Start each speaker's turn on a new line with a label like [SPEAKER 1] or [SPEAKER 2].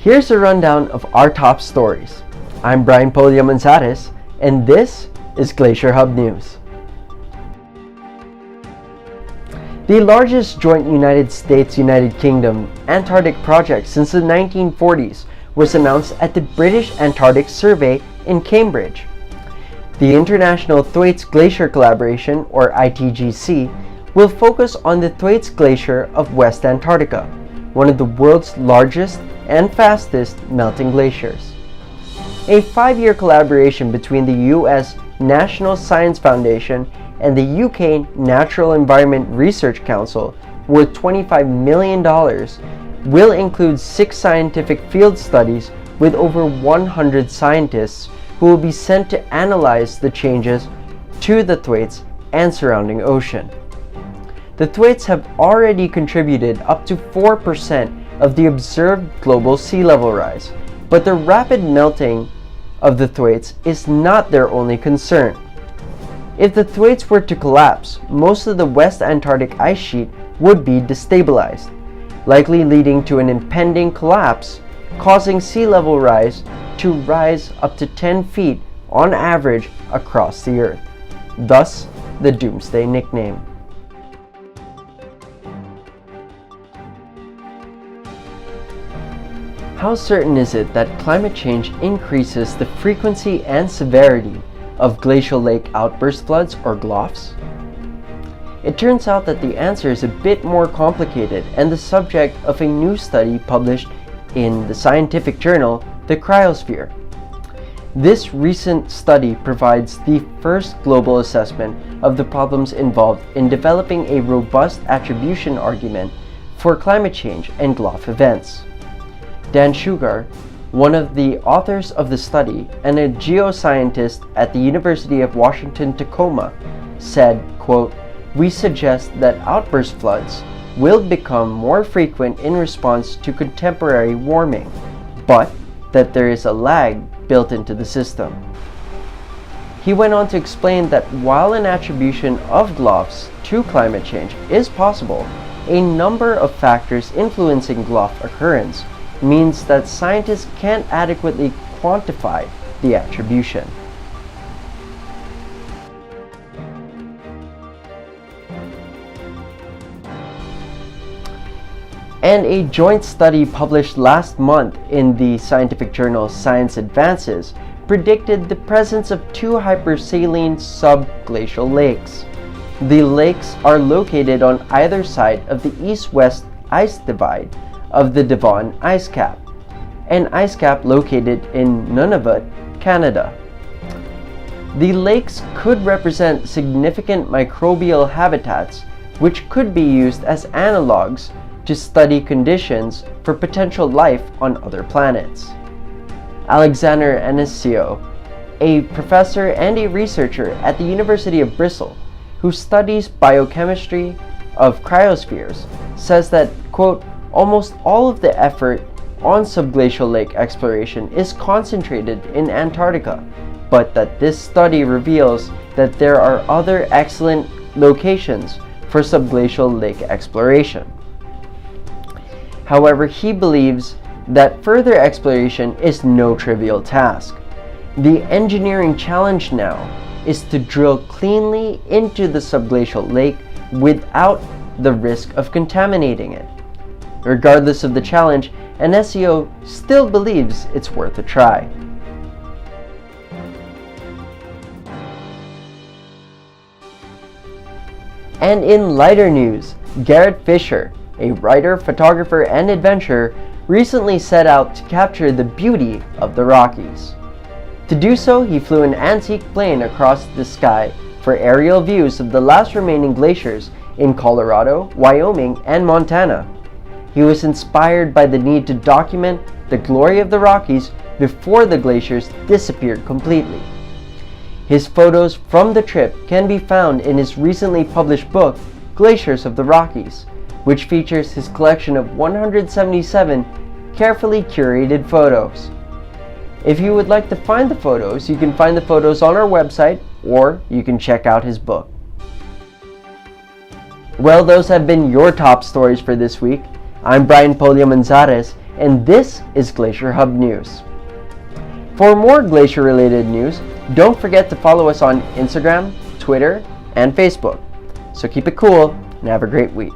[SPEAKER 1] Here's a rundown of our top stories. I'm Brian Polio-Manzares, and this is GlacierHub News. The largest joint United States-United Kingdom Antarctic project since the 1940s was announced at the British Antarctic Survey in Cambridge. The International Thwaites Glacier Collaboration, or ITGC, will focus on the Thwaites Glacier of West Antarctica, one of the world's largest and fastest melting glaciers. A 5-year collaboration between the US National Science Foundation and the UK Natural Environment Research Council, worth $25 million, will include 6 scientific field studies with over 100 scientists who will be sent to analyze the changes to the Thwaites and surrounding ocean. The Thwaites have already contributed up to 4% of the observed global sea level rise, but the rapid melting of the Thwaites is not their only concern. If the Thwaites were to collapse, most of the West Antarctic ice sheet would be destabilized, likely leading to an impending collapse, causing sea level rise to rise up to 10 feet on average across the Earth, thus the Doomsday nickname. How certain is it that climate change increases the frequency and severity of glacial lake outburst floods, or GLOFs? It turns out that the answer is a bit more complicated and the subject of a new study published in the scientific journal The Cryosphere. This recent study provides the first global assessment of the problems involved in developing a robust attribution argument for climate change and GLOF events. Dan Sugar, one of the authors of the study and a geoscientist at the University of Washington, Tacoma, said, quote, "We suggest that outburst floods will become more frequent in response to contemporary warming, but that there is a lag built into the system." He went on to explain that while an attribution of GLOFs to climate change is possible, a number of factors influencing GLOF occurrence means that scientists can't adequately quantify the attribution. And a joint study published last month in the scientific journal Science Advances predicted the presence of 2 hypersaline subglacial lakes. The lakes are located on either side of the east-west ice divide of the Devon ice cap, an ice cap located in Nunavut, Canada. The lakes could represent significant microbial habitats which could be used as analogs to study conditions for potential life on other planets. Alexander Anasio, a professor and a researcher at the University of Bristol who studies biochemistry of cryospheres, says that, quote, "Almost all of the effort on subglacial lake exploration is concentrated in Antarctica, but that this study reveals that there are other excellent locations for subglacial lake exploration." However, he believes that further exploration is no trivial task. The engineering challenge now is to drill cleanly into the subglacial lake without the risk of contaminating it. Regardless of the challenge, Anasio still believes it's worth a try. And in lighter news, Garrett Fisher, a writer, photographer, and adventurer, recently set out to capture the beauty of the Rockies. To do so, he flew an antique plane across the sky for aerial views of the last remaining glaciers in Colorado, Wyoming, and Montana. He was inspired by the need to document the glory of the Rockies before the glaciers disappeared completely. His photos from the trip can be found in his recently published book, Glaciers of the Rockies, which features his collection of 177 carefully curated photos. If you would like to find the photos, you can find the photos on our website, or you can check out his book. Well, those have been your top stories for this week. I'm Brian Polio-Manzares, and this is GlacierHub News. For more glacier-related news, don't forget to follow us on Instagram, Twitter, and Facebook. So keep it cool and have a great week.